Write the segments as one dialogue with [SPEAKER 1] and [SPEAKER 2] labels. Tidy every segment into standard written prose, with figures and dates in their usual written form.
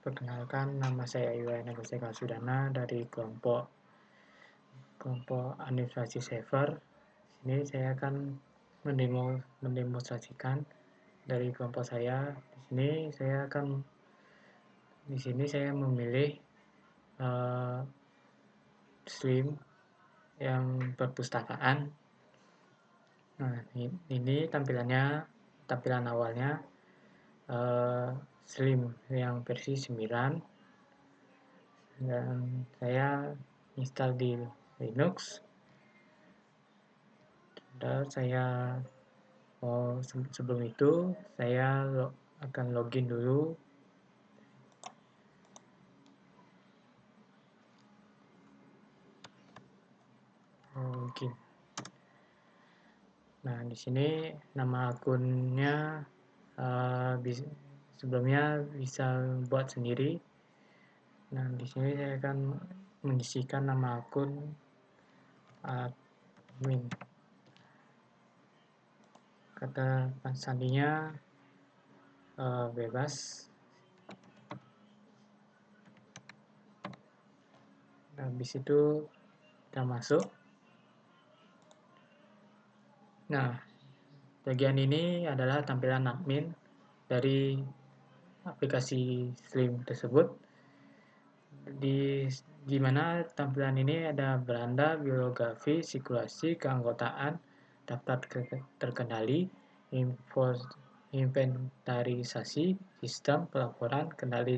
[SPEAKER 1] Perkenalkan, nama saya Iwan Agus Eka Sudana dari kelompok administrasi server. Ini saya akan mendemonstrasikan dari kelompok saya. Di sini saya memilih stream yang perpustakaan. Nah, ini tampilan awalnya Slim yang versi 9, dan saya install di Linux. Dan sebelum itu saya akan login dulu. Login. Nah, di sini nama akunnya sebelumnya bisa buat sendiri. Nah, di sini saya akan mengisikan nama akun admin. Kata sandinya bebas. Habis itu kita masuk. Nah, bagian ini adalah tampilan admin dari aplikasi Slim tersebut. Di mana tampilan ini ada beranda, biografi, sirkulasi, keanggotaan, daftar terkendali, inventarisasi, sistem, pelaporan, kendali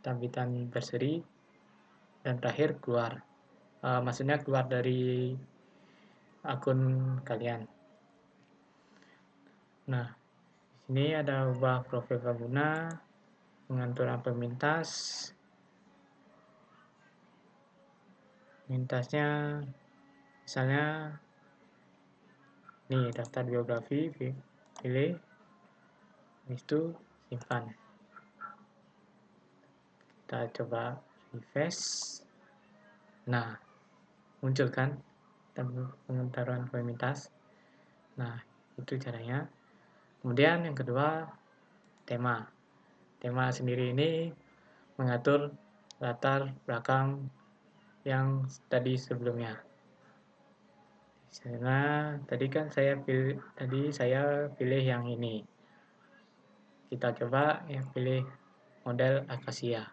[SPEAKER 1] tampilan berseri, dan terakhir keluar. Maksudnya keluar dari akun kalian. Nah, ini ada ubah profil pengguna, pengaturan pemintasnya, misalnya nih daftar biografi, pilih, habis itu simpan. Kita coba refresh. Nah, muncul kan pengentaran pemintas. Nah, itu caranya. Kemudian yang kedua, tema. Tema sendiri ini mengatur latar belakang yang tadi sebelumnya. Karena tadi saya pilih yang ini. Kita coba yang pilih model akasia.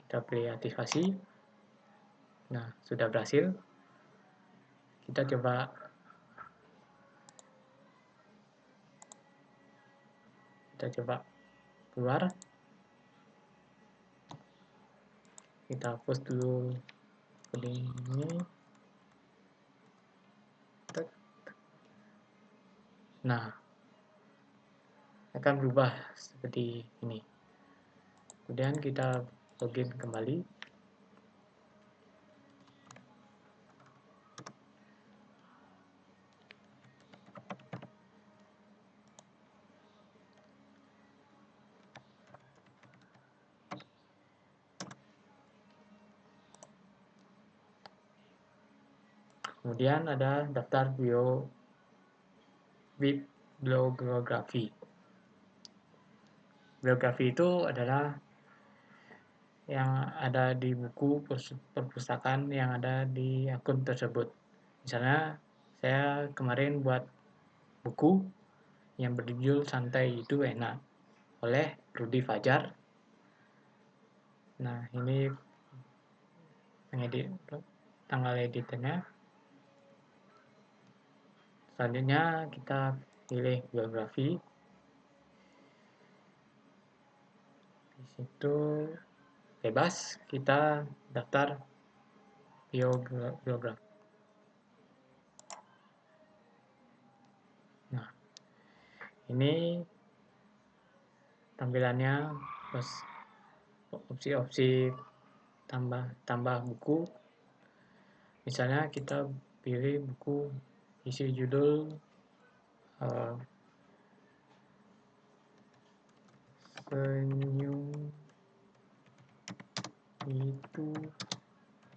[SPEAKER 1] Kita pilih aktivasi. Nah, sudah berhasil. Kita coba keluar. Kita hapus dulu coding ini. Nah, akan berubah seperti ini. Kemudian kita login kembali. Kemudian ada daftar bibliografi. Biografi itu adalah yang ada di buku perpustakaan yang ada di akun tersebut. Misalnya, saya kemarin buat buku yang berjudul Santai Itu Enak oleh Rudy Fajar. Nah, ini tanggal editnya. Selanjutnya kita pilih biografi. Di situ bebas, kita daftar biografi. Nah, ini tampilannya, plus opsi-opsi tambah buku. Misalnya kita pilih buku isi judul senyum itu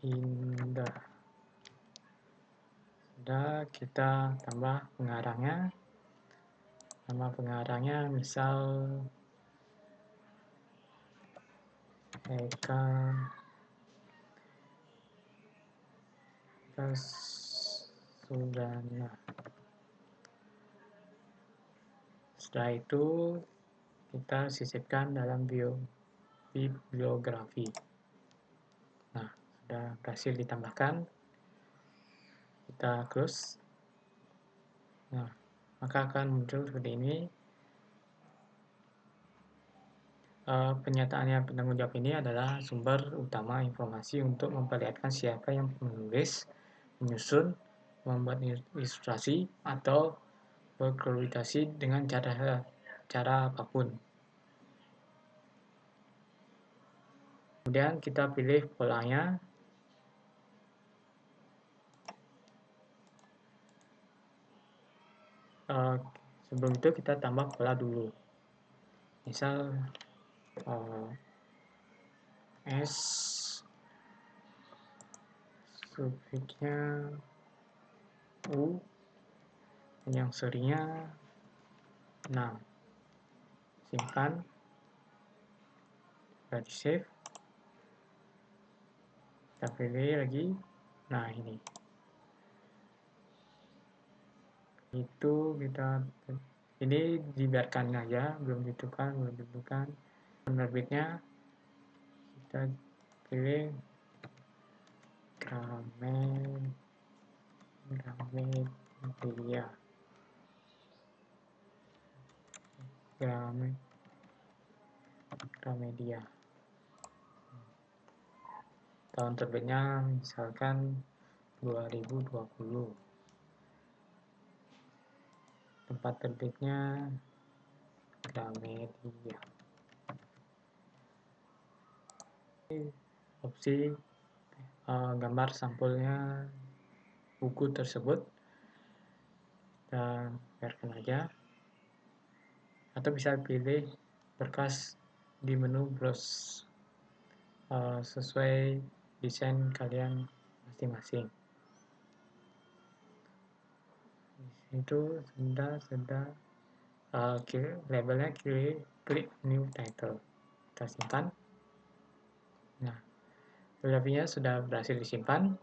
[SPEAKER 1] indah. Sudah, kita tambah pengarangnya. Nama pengarangnya misal Eka Sudana. Setelah itu kita sisipkan dalam bibliografi. Nah, sudah berhasil ditambahkan. Kita close. Nah, maka akan muncul seperti ini. Penyataannya penanggung jawab ini adalah sumber utama informasi untuk memperlihatkan siapa yang menulis, menyusun, membuat ilustrasi, atau berkomunikasi dengan cara apapun. Kemudian kita pilih polanya. Sebelum itu kita tambah pola dulu. Misal S sufiksnya U, yang serinya 6. Simpan, sudah di save. Kita pilih lagi. Nah, ini itu ini dibiarkan aja, belum ditentukan. Penerbitnya kita pilih Gramedia. Tahun terbitnya misalkan 2020. Tempat terbitnya Gramedia. Opsi gambar sampulnya buku tersebut, dan biarkan aja. Atau bisa pilih berkas di menu browse sesuai desain kalian masing-masing. Itu sudah labelnya klik new title. Kita simpan. Nah, biografinya sudah berhasil disimpan.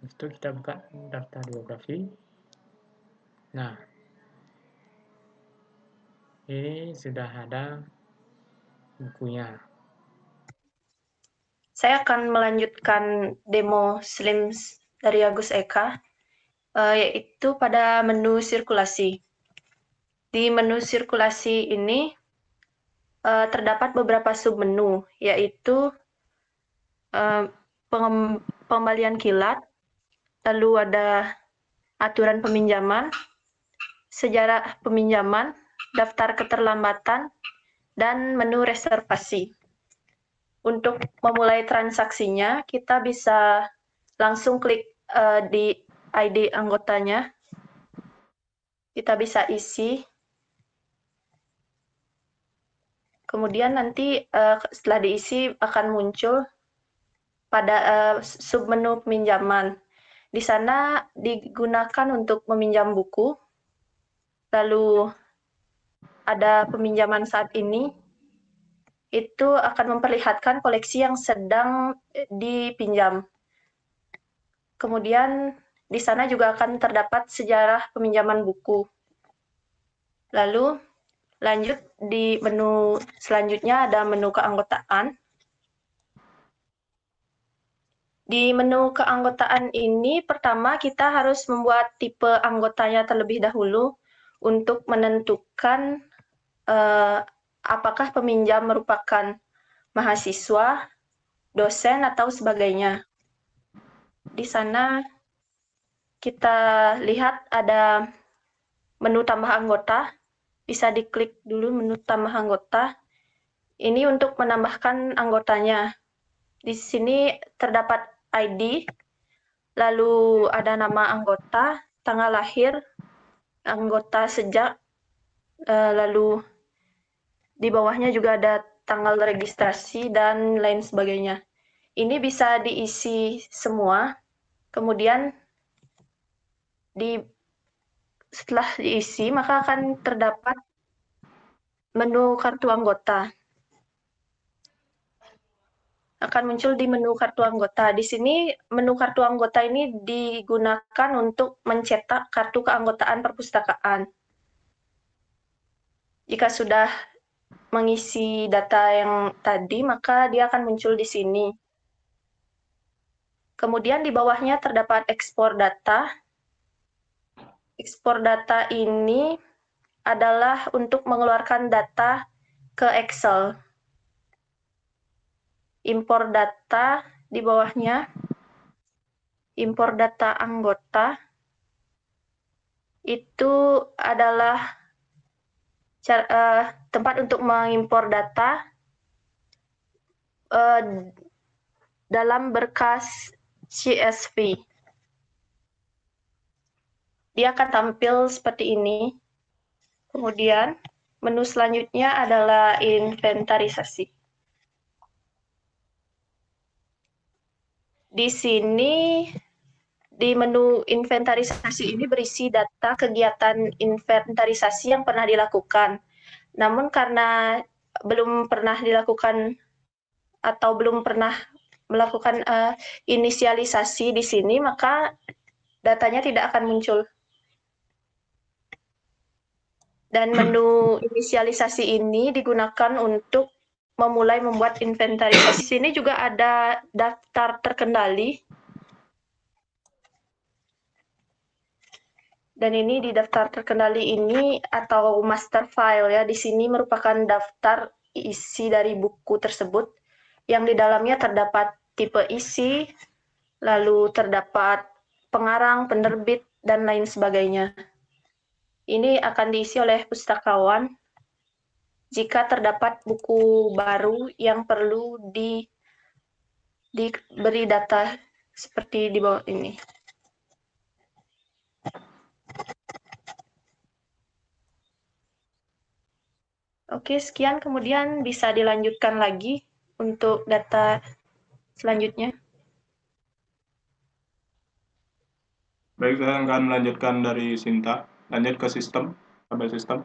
[SPEAKER 1] Itu kita buka daftar biografi. Nah, ini sudah ada bukunya.
[SPEAKER 2] Saya akan melanjutkan demo Slims dari Agus Eka, yaitu pada menu sirkulasi. Di menu sirkulasi ini terdapat beberapa submenu, yaitu pengembalian kilat, lalu ada aturan peminjaman, sejarah peminjaman, daftar keterlambatan, dan menu reservasi. Untuk memulai transaksinya, kita bisa langsung klik di ID anggotanya. Kita bisa isi. Kemudian nanti setelah diisi akan muncul pada submenu peminjaman. Di sana digunakan untuk meminjam buku. Lalu ada peminjaman saat ini. Itu akan memperlihatkan koleksi yang sedang dipinjam. Kemudian di sana juga akan terdapat sejarah peminjaman buku. Lalu lanjut di menu selanjutnya ada menu keanggotaan. Di menu keanggotaan ini pertama kita harus membuat tipe anggotanya terlebih dahulu untuk menentukan apakah peminjam merupakan mahasiswa, dosen, atau sebagainya. Di sana kita lihat ada menu tambah anggota. Bisa diklik dulu menu tambah anggota. Ini untuk menambahkan anggotanya. Di sini terdapat ID, lalu ada nama anggota, tanggal lahir, anggota sejak, lalu di bawahnya juga ada tanggal registrasi dan lain sebagainya. Ini bisa diisi semua, kemudian setelah diisi maka akan terdapat menu kartu anggota. Akan muncul di menu kartu anggota. Di sini menu kartu anggota ini digunakan untuk mencetak kartu keanggotaan perpustakaan. Jika sudah mengisi data yang tadi, maka dia akan muncul di sini. Kemudian di bawahnya terdapat ekspor data. Ekspor data ini adalah untuk mengeluarkan data ke Excel. Impor data di bawahnya, impor data anggota, itu adalah tempat untuk mengimpor data dalam berkas CSV. Dia akan tampil seperti ini. Kemudian, menu selanjutnya adalah inventarisasi. Di sini, di menu inventarisasi ini berisi data kegiatan inventarisasi yang pernah dilakukan. Namun karena belum pernah dilakukan atau belum pernah melakukan inisialisasi di sini, maka datanya tidak akan muncul. Dan menu inisialisasi ini digunakan untuk memulai membuat inventarisasi. Di sini juga ada daftar terkendali. Dan ini di daftar terkendali ini atau master file ya, di sini merupakan daftar isi dari buku tersebut yang di dalamnya terdapat tipe isi, lalu terdapat pengarang, penerbit, dan lain sebagainya. Ini akan diisi oleh pustakawan jika terdapat buku baru yang perlu diberi data seperti di bawah ini. Oke, sekian. Kemudian bisa dilanjutkan lagi untuk data selanjutnya.
[SPEAKER 3] Baik, saya akan melanjutkan dari Sinta. Lanjut ke sistem, tabel sistem.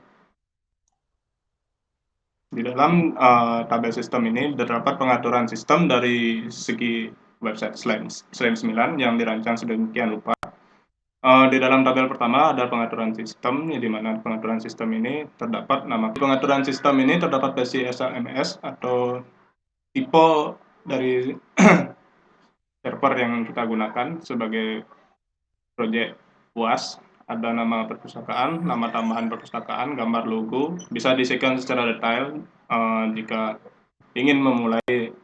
[SPEAKER 3] Di dalam tabel sistem ini terdapat pengaturan sistem dari segi website Slam 9 yang dirancang sedemikian rupa. Di dalam tabel pertama ada pengaturan sistem, di mana pengaturan sistem ini terdapat nama. Pengaturan sistem ini terdapat versi SLMS atau tipe dari server yang kita gunakan sebagai proyek UAS. Ada nama perpustakaan, nama tambahan perpustakaan, gambar logo, bisa diisikan secara detail jika ingin memulai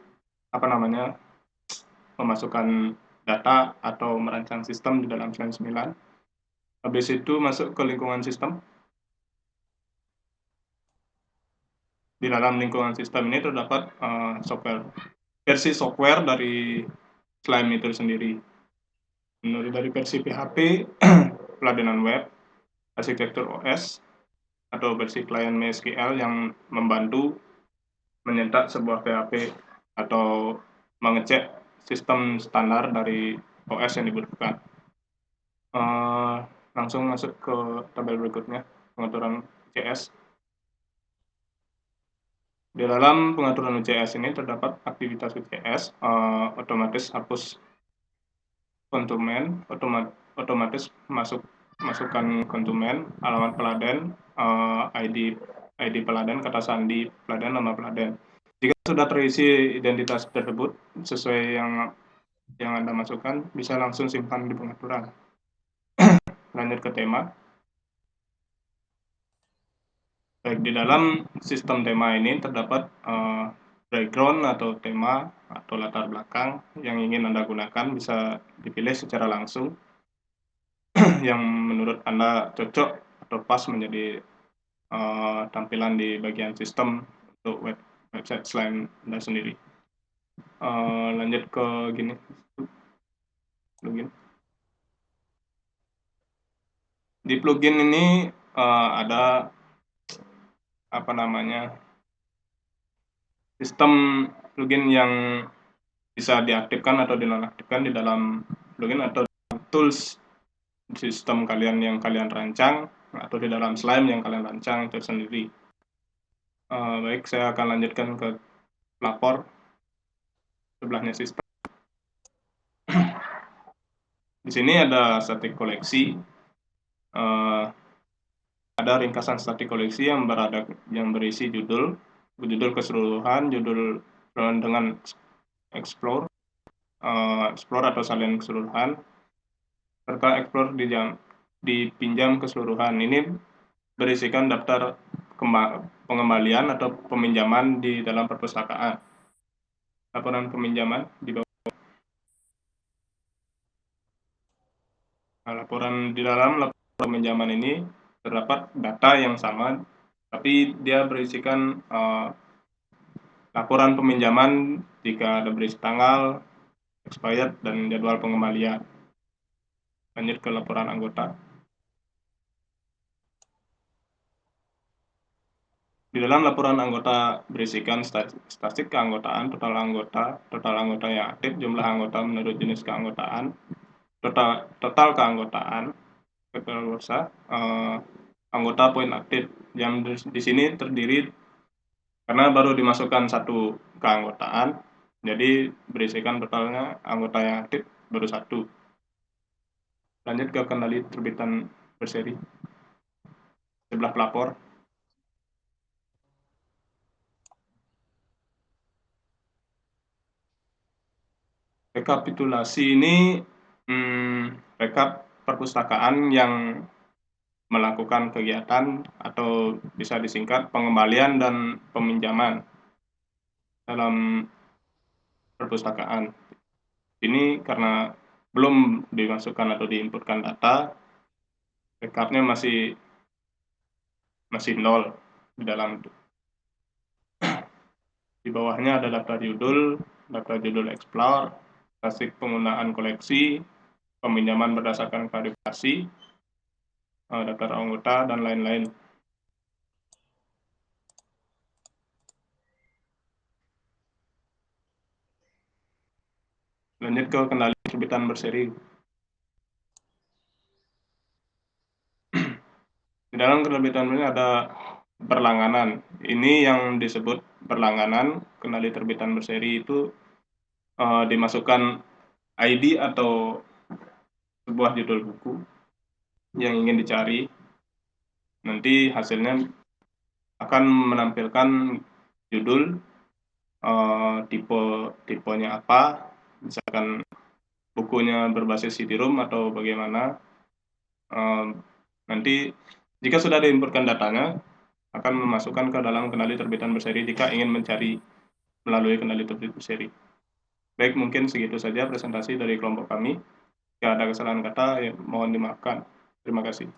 [SPEAKER 3] memasukkan data atau merancang sistem di dalam Slam 9. Habis itu masuk ke lingkungan sistem. Di dalam lingkungan sistem ini terdapat versi software dari Slam itu sendiri. Mulai dari versi PHP, pelayanan web, arsitektur OS, atau versi klien MySQL yang membantu menyetak sebuah PHP atau mengecek sistem standar dari OS yang dibutuhkan. Langsung masuk ke tabel berikutnya, pengaturan UCS. Di dalam pengaturan UCS ini terdapat aktivitas UCS, otomatis hapus konsumen, otomatis masukkan konsumen, alamat peladen, ID peladen, kata sandi peladen, nama peladen. Jika sudah terisi identitas tersebut sesuai yang Anda masukkan, bisa langsung simpan di pengaturan. Lanjut ke tema. Baik, di dalam sistem tema ini terdapat background atau tema atau latar belakang yang ingin Anda gunakan, bisa dipilih secara langsung yang menurut Anda cocok atau pas menjadi tampilan di bagian sistem untuk website Slam Anda sendiri. Lanjut ke plugin. Di plugin ini ada sistem plugin yang bisa diaktifkan atau dinonaktifkan di dalam plugin atau tools sistem kalian yang kalian rancang atau di dalam Slime yang kalian rancang itu sendiri. Baik, saya akan lanjutkan ke pelapor sebelahnya sistem. Di sini ada statik koleksi. Ada ringkasan statik koleksi yang berisi judul keseluruhan, judul dengan explore atau salin keseluruhan, serta explore dipinjam keseluruhan. Ini berisikan daftar pengembalian atau peminjaman di dalam perpustakaan. Laporan peminjaman di bawah. Di dalam laporan peminjaman ini terdapat data yang sama, tapi dia berisikan laporan peminjaman jika ada berisi tanggal, expired, dan jadwal pengembalian. Lanjut ke laporan anggota. Di dalam laporan anggota berisikan statistik keanggotaan, total anggota yang aktif, jumlah anggota menurut jenis keanggotaan, total keanggotaan, kekeluargaan, anggota poin aktif, yang di sini terdiri karena baru dimasukkan satu keanggotaan, jadi berisikan totalnya anggota yang aktif baru satu. Lanjut ke kendali terbitan berseri sebelah pelapor. Rekapitulasi ini rekap perpustakaan yang melakukan kegiatan atau bisa disingkat pengembalian dan peminjaman dalam perpustakaan. Ini karena belum dimasukkan atau diinputkan data, rekapnya masih nol di dalam. Di bawahnya ada daftar judul explore, statistik penggunaan koleksi, peminjaman berdasarkan klarifikasi, daftar anggota, dan lain-lain. Lanjut ke kendali terbitan berseri. Di dalam terbitan ini ada berlangganan. Ini yang disebut berlangganan. Kendali terbitan berseri itu dimasukkan ID atau sebuah judul buku yang ingin dicari. Nanti hasilnya akan menampilkan judul, tipenya apa, misalkan bukunya berbasis CD-ROM atau bagaimana. Nanti jika sudah diinputkan datanya, akan memasukkan ke dalam kendali terbitan berseri jika ingin mencari melalui kendali terbitan berseri. Baik, mungkin segitu saja presentasi dari kelompok kami. Jika ada kesalahan kata, mohon dimaafkan. Terima kasih.